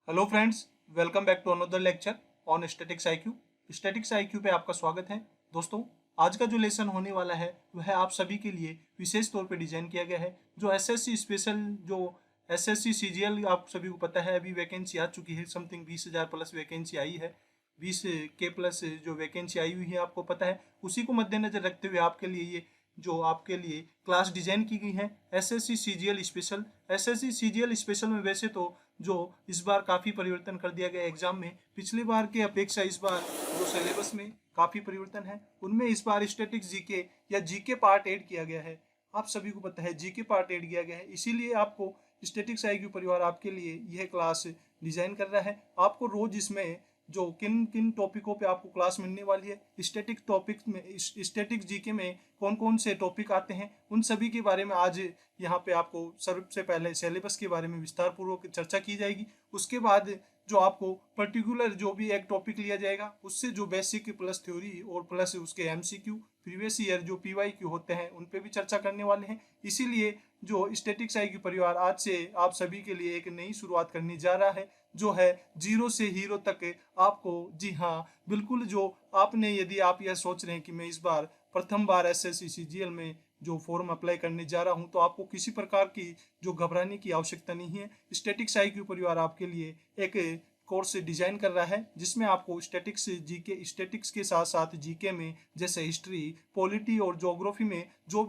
Hello friends, welcome back to another lecture on statics IQ. Statics IQ पे आपका स्वागत है। दोस्तों, आज का जो लेसन होने वाला है वह आप सभी के लिए विशेष तौर पे डिजाइन किया गया है। जो एसएससी स्पेशल, जो एसएससी सीजीएल, आप सभी को पता है अभी वैकेंसी आ चुकी है। समथिंग 20,000 प्लस वैकेंसी आई है। 20 के प्लस जो वैकेंसी आई हुई है आपको पता है। उसी को मद्देनजर रखते हुए आपके लिए ये जो आपके लिए क्लास डिजाइन की गई है SSC CGL special. SSC CGL special में वैसे तो जो इस बार काफ़ी परिवर्तन कर दिया गया एग्जाम में। पिछली बार के अपेक्षा इस बार जो सिलेबस में काफ़ी परिवर्तन है, उनमें इस बार स्टैटिक्स जीके या जीके पार्ट ऐड किया गया है। आप सभी को पता है जीके पार्ट ऐड किया गया है, इसीलिए आपको स्टैटिक्स आईक्यू परिवार आपके लिए यह क्लास डिजाइन कर रहा है। आपको रोज इसमें जो किन किन टॉपिकों पे आपको क्लास मिलने वाली है, स्टैटिक टॉपिक में, स्टैटिक्स जीके में कौन कौन से टॉपिक आते हैं, उन सभी के बारे में आज यहाँ पे आपको सबसे पहले सिलेबस के बारे में विस्तार पूर्वक चर्चा की जाएगी। उसके बाद जो आपको पर्टिकुलर जो भी एक टॉपिक लिया जाएगा उससे जो बेसिक प्लस थ्योरी और प्लस उसके एमसीक्यू प्रीवियस ईयर जो पीवाईक्यू होते हैं उन पे भी चर्चा करने वाले हैं। इसीलिए जो स्टैटिक्स आईक्यू परिवार आज से आप सभी के लिए एक नई शुरुआत करने जा रहा है, जो है जीरो से हीरो तक। आपको, जी हाँ बिल्कुल, जो आपने, यदि आप यह सोच रहे हैं कि मैं इस बार प्रथम बार एसएससी सीजीएल में जो फॉर्म अप्लाई करने जा रहा हूं, तो आपको किसी प्रकार की जो घबराने की आवश्यकता नहीं है। स्टैटिक्स आईक्यू परिवार आपके लिए एक कोर्स डिजाइन कर रहा है जिसमें आपको स्टैटिक्स जीके, स्टैटिक्स के साथ साथ जीके में जैसे हिस्ट्री, पॉलिटी और ज्योग्राफी में जो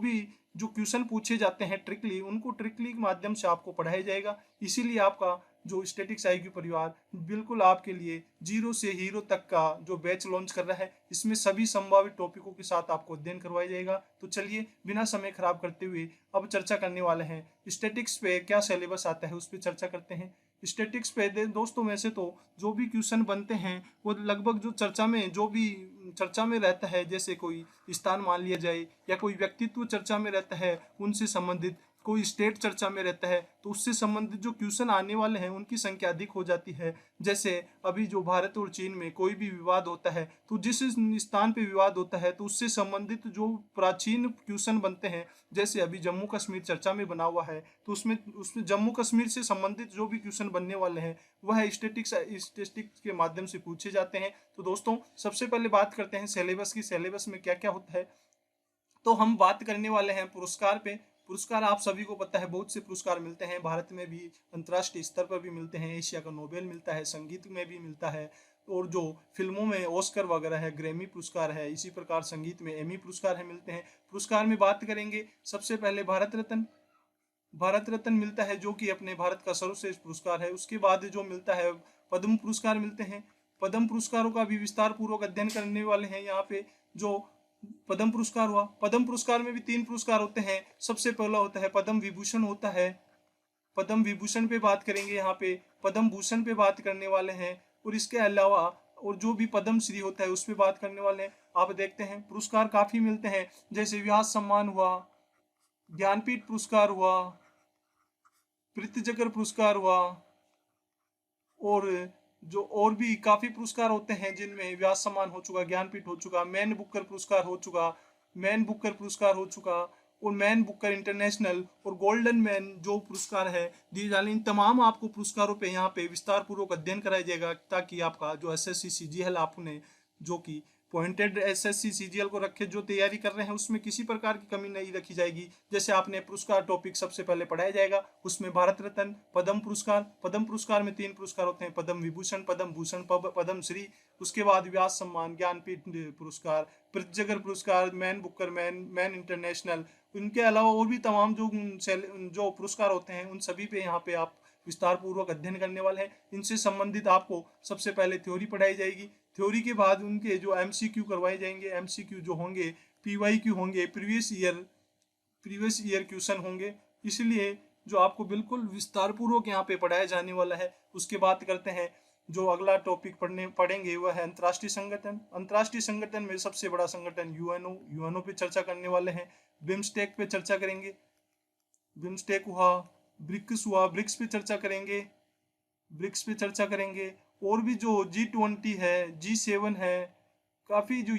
क्वेश्चन पूछे जाते हैं ट्रिकली, उनको ट्रिकली के माध्यम से आपको पढ़ाया जाएगा। इसीलिए आपका जो स्टैटिक्स आईक्यू परिवार बिल्कुल आपके लिए जीरो से हीरो तक का जो बैच लॉन्च कर रहा है, इसमें सभी संभावित टॉपिकों के साथ आपको अध्ययन करवाया जाएगा। तो चलिए बिना समय खराब करते हुए अब चर्चा करने वाले हैं स्टैटिक्स पे क्या सिलेबस आता है, उस पर चर्चा करते हैं। स्टैटिक्स पे दोस्तों, वैसे तो जो भी क्वेश्चन बनते हैं वो लगभग जो भी चर्चा में रहता है, जैसे कोई स्थान मान लिया जाए या कोई व्यक्तित्व चर्चा में रहता है उनसे संबंधित, कोई स्टेट चर्चा में रहता है तो उससे संबंधित जो क्वेश्चन आने वाले हैं उनकी संख्या अधिक हो जाती है। जैसे अभी जो भारत और चीन में कोई भी विवाद होता है तो जिस स्थान पे विवाद होता है तो उससे संबंधित जो प्राचीन क्वेश्चन बनते हैं, जैसे अभी जम्मू कश्मीर चर्चा में बना हुआ है तो उसमें उसमें जम्मू कश्मीर से संबंधित जो भी क्वेश्चन बनने वाले हैं वह स्टैटिस्टिक्स के माध्यम से पूछे जाते हैं। तो दोस्तों, सबसे पहले बात करते हैं सिलेबस की। सिलेबस में क्या क्या होता है, तो हम बात करने वाले हैं पुरस्कार पे। पुरस्कार आप सभी को पता है, बहुत से पुरस्कार मिलते हैं भारत में भी, अंतर्राष्ट्रीय स्तर पर भी मिलते हैं। एशिया का नोबेल मिलता है, संगीत में भी मिलता है, और जो फिल्मों में ऑस्कर वगैरह है, ग्रैमी पुरस्कार है, इसी प्रकार संगीत में एमी पुरस्कार है, मिलते हैं। पुरस्कार में बात करेंगे, सबसे पहले भारत रत्न। भारत रत्न मिलता है जो कि अपने भारत का सर्वश्रेष्ठ पुरस्कार है। उसके बाद जो मिलता है पद्म पुरस्कार मिलते हैं। पद्म पुरस्कारों का भी विस्तार पूर्वक अध्ययन करने वाले हैं यहाँ पे। जो पद्म पुरस्कार हुआ, पद्म पुरस्कार में भी 3 पुरस्कार होते हैं। सबसे पहला होता है पद्म विभूषण होता है। पद्म विभूषण पे बात करेंगे, यहाँ पे पद्म भूषण पे बात करने वाले हैं, और इसके अलावा और जो भी पद्म श्री होता है उस पे बात करने वाले हैं। आप देखते हैं पुरस्कार काफी मिलते हैं, जैसे व्यास सम्मान हुआ, ज्ञानपीठ पुरस्कार हुआ, पृथ्वीचक्र पुरस्कार हुआ, और जो और भी काफी पुरस्कार होते हैं जिनमें व्यास सम्मान हो चुका, ज्ञानपीठ हो चुका, मैन बुकर पुरस्कार हो चुका, मैन बुकर पुरस्कार हो चुका, और मैन बुकर इंटरनेशनल और गोल्डन मैन जो पुरस्कार है दिए जाने। इन तमाम आपको पुरस्कारों पे यहाँ पे विस्तार पूर्वक अध्ययन कराया जाएगा, ताकि आपका जो एसएससी सीजीएल आपने जो कि पॉइंटेड एसएससी सीजीएल को रखे जो तैयारी कर रहे हैं उसमें किसी प्रकार की कमी नहीं रखी जाएगी। जैसे आपने पुरस्कार टॉपिक सबसे पहले पढ़ाया जाएगा, उसमें भारत रत्न, पद्म पुरस्कार में 3 पुरस्कार होते हैं, पद्म विभूषण, पद्म भूषण, पद्म श्री। उसके बाद व्यास सम्मान, ज्ञानपीठ पुरस्कार, पृथ्वीचक्र पुरस्कार, मैन बुकर, मैन इंटरनेशनल। इनके अलावा और भी तमाम जो पुरस्कार होते हैं उन सभी पे यहाँ पे आप विस्तार पूर्वक अध्ययन करने वाले हैं। इनसे संबंधित आपको सबसे पहले थ्योरी पढ़ाई जाएगी। थ्योरी के बाद उनके जो एमसीक्यू करवाए जाएंगे, एमसीक्यू जो होंगे पीवाईक्यू होंगे, प्रीवियस ईयर क्वेश्चन होंगे। इसलिए जो आपको बिल्कुल विस्तार पूर्वक यहाँ पे पढ़ाया जाने वाला है। उसके बात करते हैं, जो अगला टॉपिक पढ़ेंगे वह है अंतर्राष्ट्रीय संगठन। अंतर्राष्ट्रीय संगठन में सबसे बड़ा संगठन यूएनओ पे चर्चा करने वाले हैं। बिम्स्टेक पे चर्चा करेंगे, बिम्स्टेक हुआ, ब्रिक्स पे चर्चा करेंगे, और भी जो G20 है, G7 है, काफ़ी जो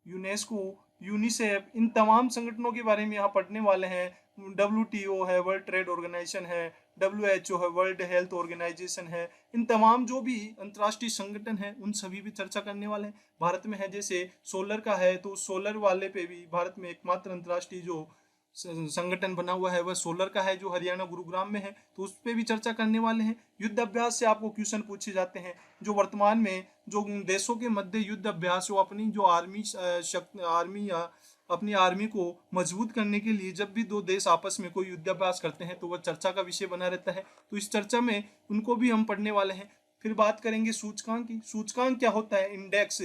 यूनेस्को, यूनिसेफ, इन तमाम संगठनों के बारे में यहाँ पढ़ने वाले हैं। WTO है, वर्ल्ड ट्रेड ऑर्गेनाइजेशन है, WHO है, वर्ल्ड हेल्थ ऑर्गेनाइजेशन है, इन तमाम जो भी अंतर्राष्ट्रीय संगठन है उन सभी भी चर्चा करने वाले हैं। भारत में है जैसे सोलर का है, तो सोलर वाले पे भी भारत में एकमात्र अंतर्राष्ट्रीय जो संगठन बना हुआ है वह सोलर का है, जो हरियाणा गुरुग्राम में है, तो उस पर भी चर्चा करने वाले हैं। युद्ध अभ्यास से आपको क्वेश्चन पूछे जाते हैं। जो वर्तमान में जो देशों के मध्य युद्ध अभ्यास, वो अपनी जो आर्मी या अपनी आर्मी को मजबूत करने के लिए जब भी दो देश आपस में कोई युद्ध अभ्यास करते हैं तो वह चर्चा का विषय बना रहता है। तो इस चर्चा में उनको भी हम पढ़ने वाले हैं। फिर बात करेंगे सूचकांक की। सूचकांक क्या होता है? इंडेक्स।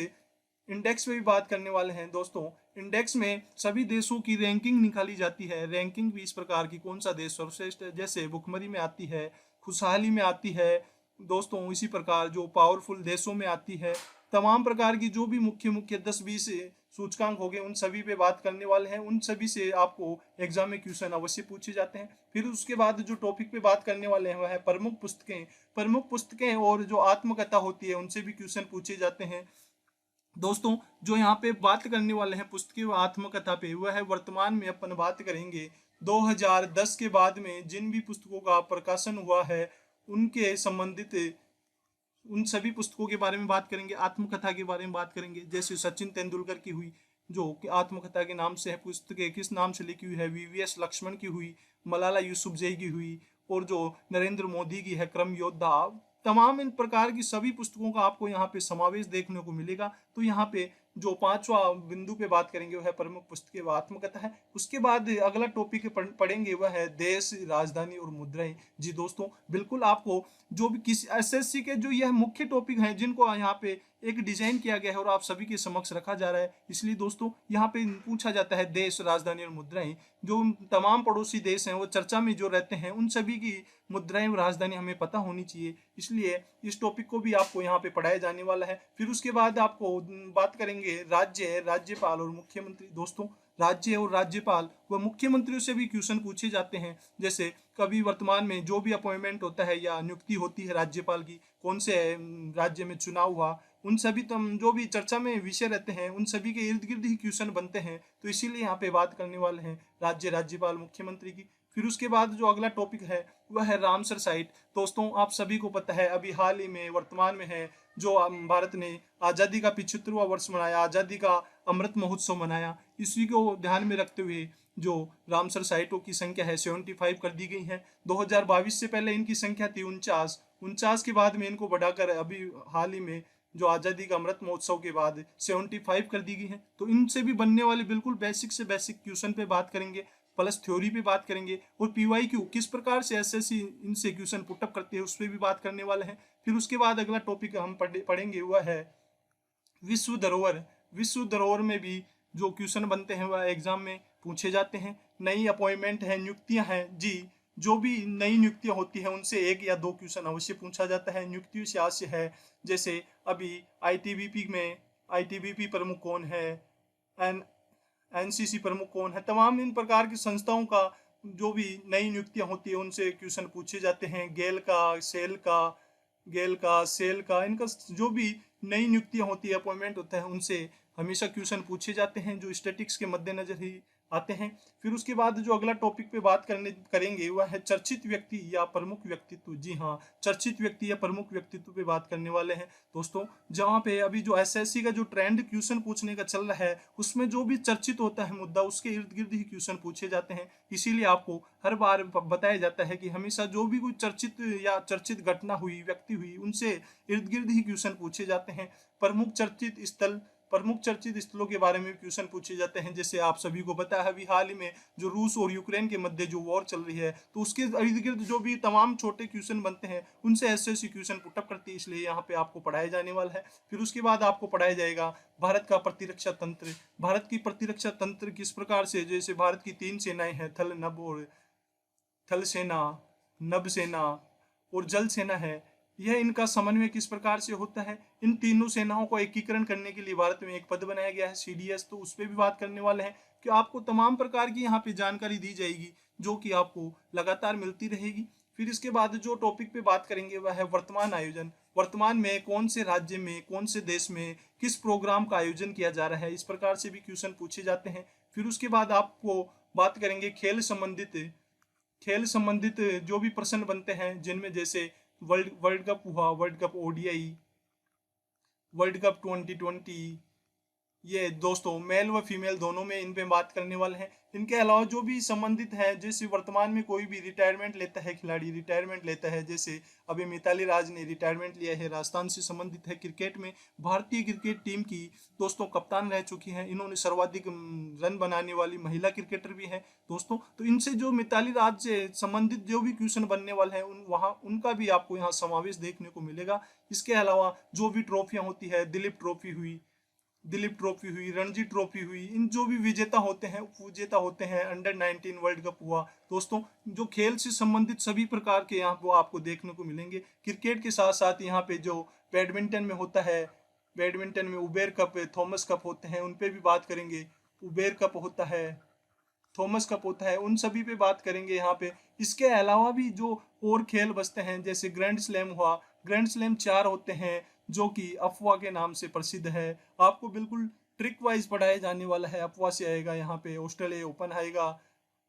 इंडेक्स में भी बात करने वाले हैं दोस्तों। इंडेक्स में सभी देशों की रैंकिंग निकाली जाती है। रैंकिंग भी इस प्रकार की, कौन सा देश सर्वश्रेष्ठ है, जैसे भुखमरी में आती है, खुशहाली में आती है दोस्तों, इसी प्रकार जो पावरफुल देशों में आती है। तमाम प्रकार की जो भी मुख्य मुख्य 10-20 सूचकांक हो गए उन सभी पे बात करने वाले हैं। उन सभी से आपको एग्जाम में क्वेश्चन अवश्य पूछे जाते हैं। फिर उसके बाद जो टॉपिक पे बात करने वाले हैं वह है प्रमुख पुस्तकें। प्रमुख पुस्तकें और जो आत्मकथा होती है उनसे भी क्वेश्चन पूछे जाते हैं दोस्तों। जो यहाँ पे बात करने वाले हैं पुस्तकें व आत्मकथा पे, वह है वर्तमान में अपन बात करेंगे 2010 के बाद में जिन भी पुस्तकों का प्रकाशन हुआ है उनके संबंधित उन सभी पुस्तकों के बारे में बात करेंगे। आत्मकथा के बारे में बात करेंगे, जैसे सचिन तेंदुलकर की हुई जो कि आत्मकथा के नाम से है, पुस्तकें किस नाम से लिखी हुई है, VVS लक्ष्मण की हुई, मलाला यूसुफजई की हुई, और जो नरेंद्र मोदी की है क्रम योद्धा। तमाम इन प्रकार की सभी पुस्तकों का आपको यहाँ पे समावेश देखने को मिलेगा। तो यहाँ पे जो पांचवा बिंदु पे बात करेंगे वह है प्रमुख पुस्तकें व आत्मकथा है। उसके बाद अगला टॉपिक पढ़ेंगे वह है देश, राजधानी और मुद्राएं। जी दोस्तों, बिल्कुल आपको जो भी किसी SSC के जो यह मुख्य टॉपिक हैं जिनको यहाँ पे एक डिजाइन किया गया है और आप सभी के समक्ष रखा जा रहा है, इसलिए दोस्तों यहाँ पे पूछा जाता है देश, राजधानी और मुद्राएं। जो तमाम पड़ोसी देश हैं वो चर्चा में जो रहते हैं उन सभी की मुद्राएं और राजधानी हमें पता होनी चाहिए, इसलिए इस टॉपिक को भी आपको यहाँ पे पढ़ाया जाने वाला है। फिर उसके बाद आपको बात करेंगे राज्य, राज्यपाल और मुख्यमंत्री। दोस्तों, राज्य और राज्यपाल व मुख्यमंत्रियों से भी क्वेश्चन पूछे जाते हैं। जैसे कभी वर्तमान में जो भी अपॉइंटमेंट होता है या नियुक्ति होती है राज्यपाल की, कौन से राज्य में चुनाव हुआ, उन सभी जो भी चर्चा में विषय रहते हैं उन सभी के इर्द गिर्द ही क्वेश्चन बनते हैं। तो इसीलिए यहाँ पे बात करने वाले हैं राज्य, राज्यपाल, मुख्यमंत्री की। फिर उसके बाद जो अगला टॉपिक है वह है रामसर साइट। दोस्तों, आप सभी को पता है अभी हाल ही में वर्तमान में है जो भारत ने आज़ादी का 75वां वर्ष मनाया, आज़ादी का अमृत महोत्सव मनाया। इसी को ध्यान में रखते हुए जो रामसर साइटों की संख्या है 75 कर दी गई है। 2022 से पहले इनकी संख्या थी 49 के बाद में इनको बढ़ाकर अभी हाल ही में जो आज़ादी का अमृत महोत्सव के बाद 75 कर दी गई है। तो इनसे भी बनने वाले बिल्कुल बेसिक से बेसिक क्वेश्चन पे बात करेंगे, प्लस थ्योरी पे बात करेंगे, और PYQ किस प्रकार से SSC इनसे क्वेश्चन पुटअप करती है उस पर भी बात करने वाले हैं। फिर उसके बाद अगला टॉपिक हम पढ़ेंगे वह है विश्व धरोहर। विश्व धरोहर में भी जो क्वेश्चन बनते हैं वह एग्जाम में पूछे जाते हैं। नई अपॉइंटमेंट है, नियुक्तियां हैं जी, जो भी नई नियुक्तियां होती हैं उनसे 1 या 2 क्वेश्चन अवश्य पूछा जाता है। नियुक्तियों से आशय है जैसे अभी ITBP में ITBP प्रमुख कौन है, NCC प्रमुख कौन है, तमाम इन प्रकार की संस्थाओं का जो भी नई नियुक्तियां होती है उनसे क्वेश्चन पूछे जाते हैं। गेल का सेल का इनका जो भी नई नियुक्तियां होती है, अपॉइंटमेंट होता है, उनसे हमेशा क्वेश्चन पूछे जाते हैं जो स्टैटिक्स के मद्देनजर ही आते हैं। फिर उसके बाद जो अगला टॉपिक पे बात करेंगे वह है चर्चित व्यक्ति या प्रमुख व्यक्तित्व। जी हाँ, चर्चित व्यक्ति या प्रमुख व्यक्तित्व पे बात करने वाले हैं दोस्तों। जहाँ पे अभी जो SSC का जो ट्रेंड क्वेश्चन पूछने का चल रहा है उसमें जो भी चर्चित होता है मुद्दा उसके इर्द गिर्द ही क्वेश्चन पूछे जाते हैं। इसीलिए आपको हर बार बताया जाता है कि हमेशा जो भी कोई चर्चित या चर्चित घटना हुई, व्यक्ति हुई, उनसे इर्द गिर्द ही क्वेश्चन पूछे जाते हैं। प्रमुख चर्चित स्थलों के बारे में क्वेश्चन पूछे जाते हैं। जैसे आप सभी को पता है अभी हाल ही में जो रूस और यूक्रेन के मध्य जो वॉर चल रही है, तो उसके इर्द गिर्द जो भी तमाम छोटे क्वेश्चन बनते हैं उनसे SSC क्वेश्चन पुटअप करती है, इसलिए यहाँ पे आपको पढ़ाया जाने वाला है। फिर उसके बाद आपको पढ़ाया जाएगा भारत का प्रतिरक्षा तंत्र। भारत की प्रतिरक्षा तंत्र किस प्रकार से, जैसे भारत की 3 सेनाएं हैं, थल सेना, नभ सेना और जल सेना है, यह इनका समन्वय किस प्रकार से होता है। इन तीनों सेनाओं को एकीकरण करने के लिए भारत में एक पद बनाया गया है CDS, तो उस पर भी बात करने वाले हैं कि आपको तमाम प्रकार की यहाँ पे जानकारी दी जाएगी जो कि आपको लगातार मिलती रहेगी। फिर इसके बाद जो टॉपिक पे बात करेंगे वह है वर्तमान आयोजन। वर्तमान में कौन से राज्य में, कौन से देश में किस प्रोग्राम का आयोजन किया जा रहा है, इस प्रकार से भी क्वेश्चन पूछे जाते हैं। फिर उसके बाद आपको बात करेंगे खेल संबंधित जो भी प्रश्न बनते हैं, जिनमें जैसे वर्ल्ड वर्ल्ड कप हुआ, world cup ODI, world cup 2020, ये दोस्तों मेल व फीमेल दोनों में इन पे बात करने वाले हैं। इनके अलावा जो भी संबंधित है, जैसे वर्तमान में कोई भी रिटायरमेंट लेता है, खिलाड़ी रिटायरमेंट लेता है, जैसे अभी मिताली राज ने रिटायरमेंट लिया है, राजस्थान से संबंधित है। क्रिकेट में भारतीय क्रिकेट टीम की दोस्तों कप्तान रह चुकी हैं, इन्होंने सर्वाधिक रन बनाने वाली महिला क्रिकेटर भी है दोस्तों। तो इनसे जो मिताली राज से संबंधित जो भी क्वेश्चन बनने वाले हैं, वहाँ उनका भी आपको यहाँ समावेश देखने को मिलेगा। इसके अलावा जो भी ट्रॉफियाँ होती है, दिलीप ट्रॉफी हुई, रणजी ट्रॉफी हुई, इन जो भी विजेता होते हैं, उप विजेता होते हैं, अंडर 19 वर्ल्ड कप हुआ दोस्तों, जो खेल से संबंधित सभी प्रकार के यहाँ वो आपको देखने को मिलेंगे। क्रिकेट के साथ साथ यहाँ पे जो बैडमिंटन में होता है, बैडमिंटन में उबेर कप, थॉमस कप होते हैं, उन पे भी बात करेंगे। उबेर कप होता है, थॉमस कप होता है, उन सभी पे बात करेंगे यहाँ पे। इसके अलावा भी जो और खेल बसते हैं, जैसे ग्रैंड स्लैम हुआ, ग्रैंड स्लैम 4 होते हैं, जो कि अफवाह के नाम से प्रसिद्ध है। आपको बिल्कुल ट्रिक वाइज पढ़ाया जाने वाला है। अफवाह से आएगा, यहाँ पे ऑस्ट्रेलिया ओपन आएगा,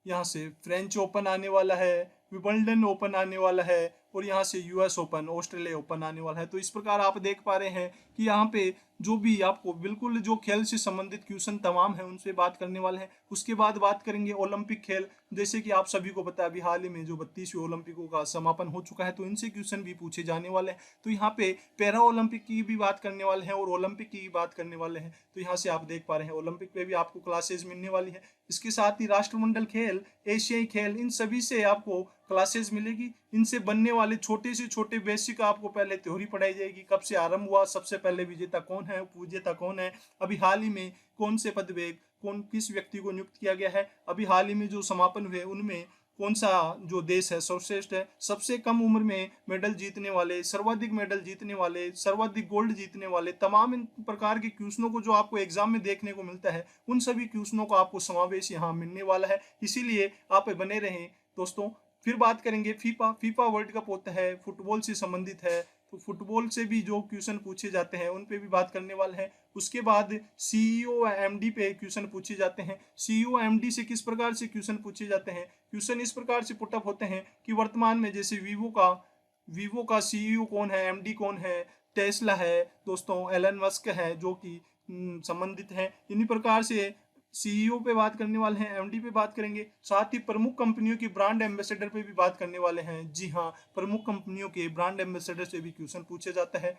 यहाँ से फ्रेंच ओपन आने वाला है, विंबलडन ओपन आने वाला है, और यहाँ से यूएस ओपन, ऑस्ट्रेलिया ओपन आने वाला है। तो इस प्रकार आप देख पा रहे हैं कि यहाँ पे जो भी आपको बिल्कुल जो खेल से संबंधित क्वेश्चन तमाम है, उनसे बात करने वाले हैं। उसके बाद बात करेंगे ओलंपिक खेल। जैसे कि आप सभी को पता है, अभी हाल ही में जो 32वीं ओलंपिकों का समापन हो चुका है, तो इनसे क्वेश्चन भी पूछे जाने वाले हैं। तो यहाँ पे पैरा ओलंपिक की भी बात करने वाले हैं और ओलंपिक की भी बात करने वाले हैं। तो यहाँ से आप देख पा रहे हैं ओलंपिक पे भी आपको क्लासेज मिलने वाली है। इसके साथ ही राष्ट्रमंडल खेल, एशियाई खेल, इन सभी से आपको क्लासेस मिलेगी। इनसे बनने वाले छोटे से छोटे बेसिक आपको पहले थ्योरी पढ़ाई जाएगी, कब से आरंभ हुआ, सबसे पहले विजेता कौन है, उप विजेता कौन है, अभी हाल ही में कौन से पद पे कौन किस व्यक्ति को नियुक्त किया गया है, अभी हाल ही में जो समापन हुए उनमें कौन सा जो देश है सर्वश्रेष्ठ है, सबसे कम उम्र में मेडल जीतने वाले, सर्वाधिक मेडल जीतने वाले, सर्वाधिक गोल्ड जीतने वाले, तमाम इन प्रकार के क्वेश्चनों को जो आपको एग्जाम में देखने को मिलता है, उन सभी क्वेश्चनों का आपको समावेश यहाँ मिलने वाला है। इसीलिए आप बने रहें दोस्तों। फिर बात करेंगे फीफा। फीफा वर्ल्ड कप होता है, फुटबॉल से संबंधित है, तो फुटबॉल से भी जो क्वेश्चन पूछे जाते हैं, उन पे भी बात करने वाले हैं। उसके बाद सीईओ एमडी पे क्वेश्चन पूछे जाते हैं। सीईओ एमडी से किस प्रकार से क्वेश्चन पूछे जाते हैं, क्वेश्चन इस प्रकार से पुटअप होते हैं कि वर्तमान में जैसे वीवो का सीईओ कौन है, एमडी कौन है, टेस्ला है दोस्तों, एलन मस्क है, जो कि संबंधित है। इन्हीं प्रकार से सीईओ पे बात करने वाले हैं, एमडी पे बात करेंगे। साथ ही प्रमुख कंपनियों की ब्रांड एम्बेसडर पे भी बात करने वाले हैं। जी हाँ, प्रमुख कंपनियों के ब्रांड एम्बेसडर से भी क्वेश्चन पूछे जाता है।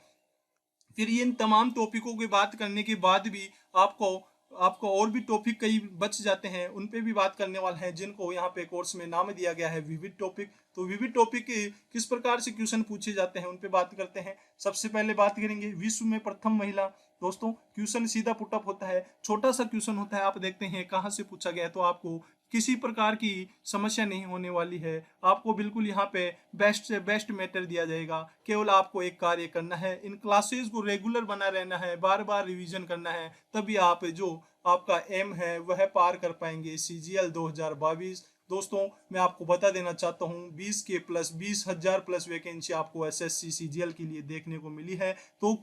फिर इन तमाम टॉपिकों की बात करने के बाद भी आपको आपको और भी टॉपिक कई बच जाते हैं, उन पे भी बात करने वाले हैं, जिनको यहाँ पे कोर्स में नाम दिया गया है विविध टॉपिक। तो विविध टॉपिक किस प्रकार से क्वेश्चन पूछे जाते हैं, उन पे बात करते हैं। सबसे पहले बात करेंगे विश्व में प्रथम महिला। दोस्तों क्वेश्चन सीधा पुटअप होता है, छोटा सा क्वेश्चन होता है, आप देखते हैं कहाँ से पूछा गया है, तो आपको किसी प्रकार की समस्या नहीं होने वाली है। आपको बिल्कुल यहाँ पे बेस्ट से बेस्ट मैटर दिया जाएगा। केवल आपको एक कार्य करना है, इन क्लासेस को रेगुलर बना रहना है, बार बार रिवीजन करना है, तभी आप जो आपका एम है वह पार कर पाएंगे सीजीएल 2022। दोस्तों मैं आपको बता देना चाहता हूँ 20,000 प्लस वैकेंसी आपको एसएससी सीजीएल के लिए देखने को मिली है। तो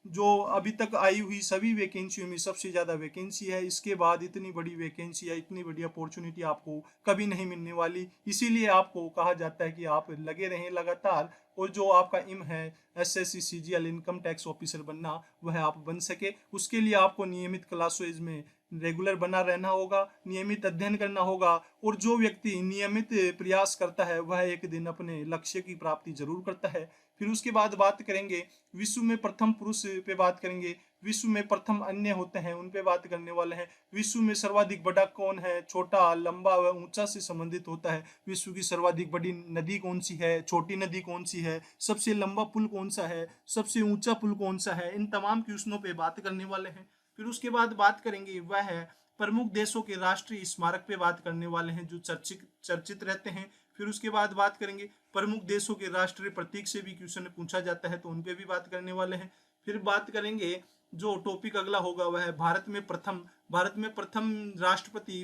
जो अभी तक आई हुई सभी वैकेंसियों में सबसे ज़्यादा वैकेंसी है। इसके बाद इतनी बड़ी वैकेंसी है, इतनी बड़ी अपॉर्चुनिटी आपको कभी नहीं मिलने वाली। इसीलिए आपको कहा जाता है कि आप लगे रहें लगातार, और जो आपका इम है SSC CGL income tax officer बनना, वह आप बन सके। उसके लिए आपको नियमित क्लासेज में रेगुलर बना रहना होगा, नियमित अध्ययन करना होगा, और जो व्यक्ति नियमित प्रयास करता है वह एक दिन अपने लक्ष्य की प्राप्ति जरूर करता है। फिर उसके बाद बात करेंगे विश्व में प्रथम पुरुष पे बात करेंगे, विश्व में प्रथम अन्य होते हैं उन पे बात करने वाले हैं। विश्व में सर्वाधिक बड़ा कौन है, छोटा, लंबा व ऊंचा से संबंधित होता है। विश्व की सर्वाधिक बड़ी नदी कौन सी है, छोटी नदी कौन सी है, सबसे लंबा पुल कौन सा है, सबसे ऊंचा पुल कौन सा है, इन तमाम क्वेश्चनों पे बात करने वाले हैं। फिर उसके बाद बात करेंगे वह है प्रमुख देशों के राष्ट्रीय स्मारक पे बात करने वाले हैं, जो चर्चित रहते हैं। फिर उसके बाद बात करेंगे प्रमुख देशों के राष्ट्रीय प्रतीक से भी क्वेश्चन पूछा जाता है, तो उन पे भी बात करने वाले हैं। फिर बात करेंगे जो टॉपिक अगला होगा वह है भारत में प्रथम राष्ट्रपति,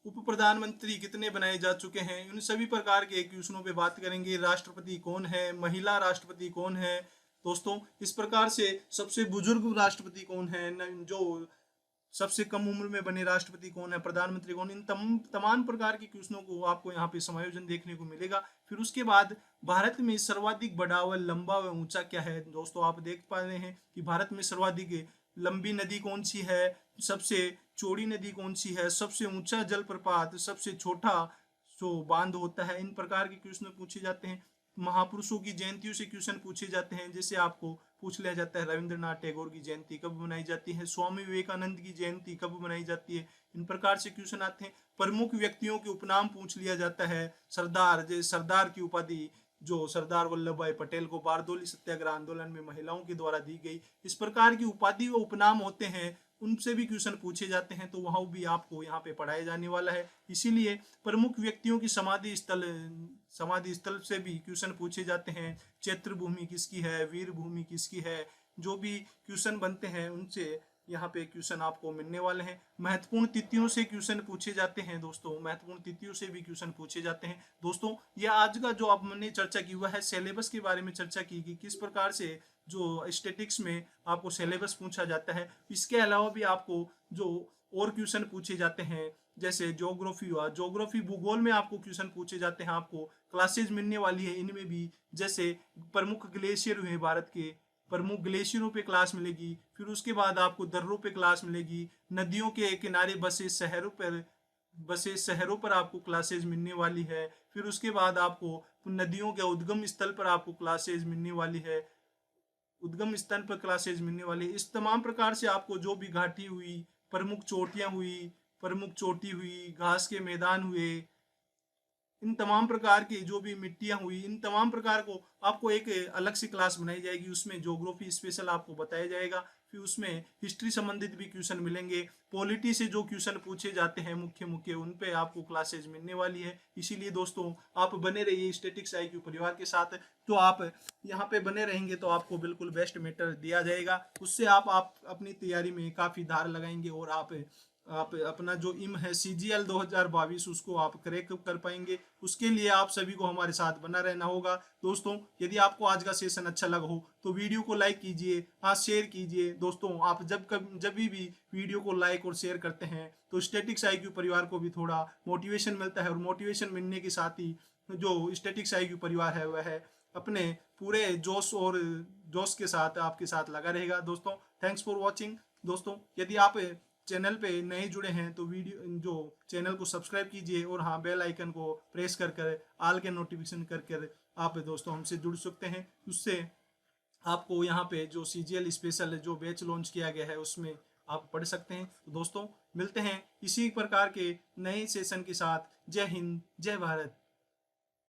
उप प्रधानमंत्री कितने बनाए जा चुके हैं, उन सभी प्रकार के क्वेश्चनों पे बात करेंगे। राष्ट्रपति कौन है, महिला राष्ट्रपति कौन है दोस्तों, इस प्रकार से सबसे बुजुर्ग राष्ट्रपति कौन है, जो सबसे कम उम्र में बने राष्ट्रपति कौन है, प्रधानमंत्री कौन, इन तमाम प्रकार के क्वेश्चनों को आपको यहाँ पे समायोजन देखने को मिलेगा। फिर उसके बाद भारत में सर्वाधिक बड़ा व लंबा व ऊंचा क्या है। दोस्तों आप देख पा रहे हैं कि भारत में सर्वाधिक लंबी नदी कौन सी है, सबसे चौड़ी नदी कौन सी है, सबसे ऊंचा जलप्रपात, सबसे छोटा जो बांध होता है, इन प्रकार के क्वेश्चन पूछे जाते हैं। महापुरुषों की जयंतियों से क्वेश्चन पूछे जाते हैं, जैसे आपको पूछ लिया जाता है रविंद्रनाथ टैगोर की जयंती कब मनाई जाती है, स्वामी विवेकानंद की जयंती कब मनाई जाती है, इन प्रकार से क्वेश्चन आते हैं। प्रमुख व्यक्तियों के उपनाम पूछ लिया जाता है। सरदार, जैसे सरदार की उपाधि जो सरदार वल्लभ भाई पटेल को बारदोली सत्याग्रह आंदोलन में महिलाओं के द्वारा दी गई, इस प्रकार की उपाधि व उपनाम होते हैं, उनसे भी क्वेश्चन पूछे जाते हैं। तो वहाँ भी आपको यहाँ पे पढ़ाया जाने वाला है। इसीलिए प्रमुख व्यक्तियों की समाधि स्थल से भी क्वेश्चन पूछे जाते हैं। चैत्र भूमि किसकी है, वीर भूमि किसकी है, जो भी क्वेश्चन बनते हैं उनसे यहाँ पे क्वेश्चन आपको मिलने वाले हैं। महत्वपूर्ण तिथियों से क्वेश्चन पूछे जाते हैं। दोस्तों महत्वपूर्ण तिथियों से भी क्वेश्चन पूछे जाते हैं। दोस्तों यह आज का जो अब हमने चर्चा की हुआ है, सिलेबस के बारे में चर्चा की कि किस प्रकार से जो स्टैटिक्स में आपको सिलेबस पूछा जाता है। इसके अलावा भी आपको जो और क्वेश्चन पूछे जाते हैं, जैसे ज्योग्राफी हुआ, ज्योग्राफी भूगोल में आपको क्वेश्चन पूछे जाते हैं, आपको क्लासेज मिलने वाली है इनमें भी। जैसे प्रमुख ग्लेशियर हुए भारत के, प्रमुख ग्लेशियरों पे क्लास मिलेगी। फिर उसके बाद आपको दर्रों पे क्लास मिलेगी। नदियों के किनारे बसे शहरों पर आपको क्लासेज मिलने वाली है। फिर उसके बाद आपको नदियों के उद्गम स्थल पर आपको क्लासेज मिलने वाली है, उद्गम स्थल पर क्लासेज मिलने वाली। इस तमाम प्रकार से आपको जो भी घाटी हुई, प्रमुख चोटियां हुई, प्रमुख चोटी हुई, घास के मैदान हुए, इन तमाम प्रकार की जो भी मिट्टियां हुई, इन तमाम प्रकार को आपको एक अलग से क्लास बनाई जाएगी। उसमें ज्योग्राफी स्पेशल आपको बताया जाएगा। फिर उसमें हिस्ट्री संबंधित भी क्वेश्चन मिलेंगे। पॉलिटी से जो क्वेश्चन पूछे जाते हैं मुख्य मुख्य, उन पे आपको क्लासेज मिलने वाली है। इसीलिए दोस्तों आप बने रहिए स्टैटिक्स IQ परिवार के साथ। तो आप यहाँ पे बने रहेंगे तो आपको बिल्कुल बेस्ट मेटर दिया जाएगा। उससे आप अपनी तैयारी में काफ़ी धार लगाएंगे और आप अपना जो इम है CGL 2022 उसको आप क्रैक कर पाएंगे। उसके लिए आप सभी को हमारे साथ बना रहना होगा। दोस्तों यदि आपको आज का सेशन अच्छा लगा हो तो वीडियो को लाइक कीजिए, हाँ शेयर कीजिए। दोस्तों आप जब भी वीडियो को लाइक और शेयर करते हैं तो स्टैटिक्स IQ परिवार को भी थोड़ा मोटिवेशन मिलता है, और मोटिवेशन मिलने के साथ ही जो स्टैटिक्स IQ परिवार है वह अपने पूरे जोश के साथ आपके साथ लगा रहेगा। दोस्तों थैंक्स फॉर वॉचिंग। दोस्तों यदि आप चैनल पे नए जुड़े हैं तो वीडियो जो चैनल को सब्सक्राइब कीजिए, और हाँ बेल आइकन को प्रेस कर ऑल के नोटिफिकेशन कर आप दोस्तों हमसे जुड़ सकते हैं। उससे आपको यहाँ पे जो CGL स्पेशल जो बैच लॉन्च किया गया है उसमें आप पढ़ सकते हैं। तो दोस्तों मिलते हैं इसी प्रकार के नए सेशन के साथ। जय हिंद, जय भारत।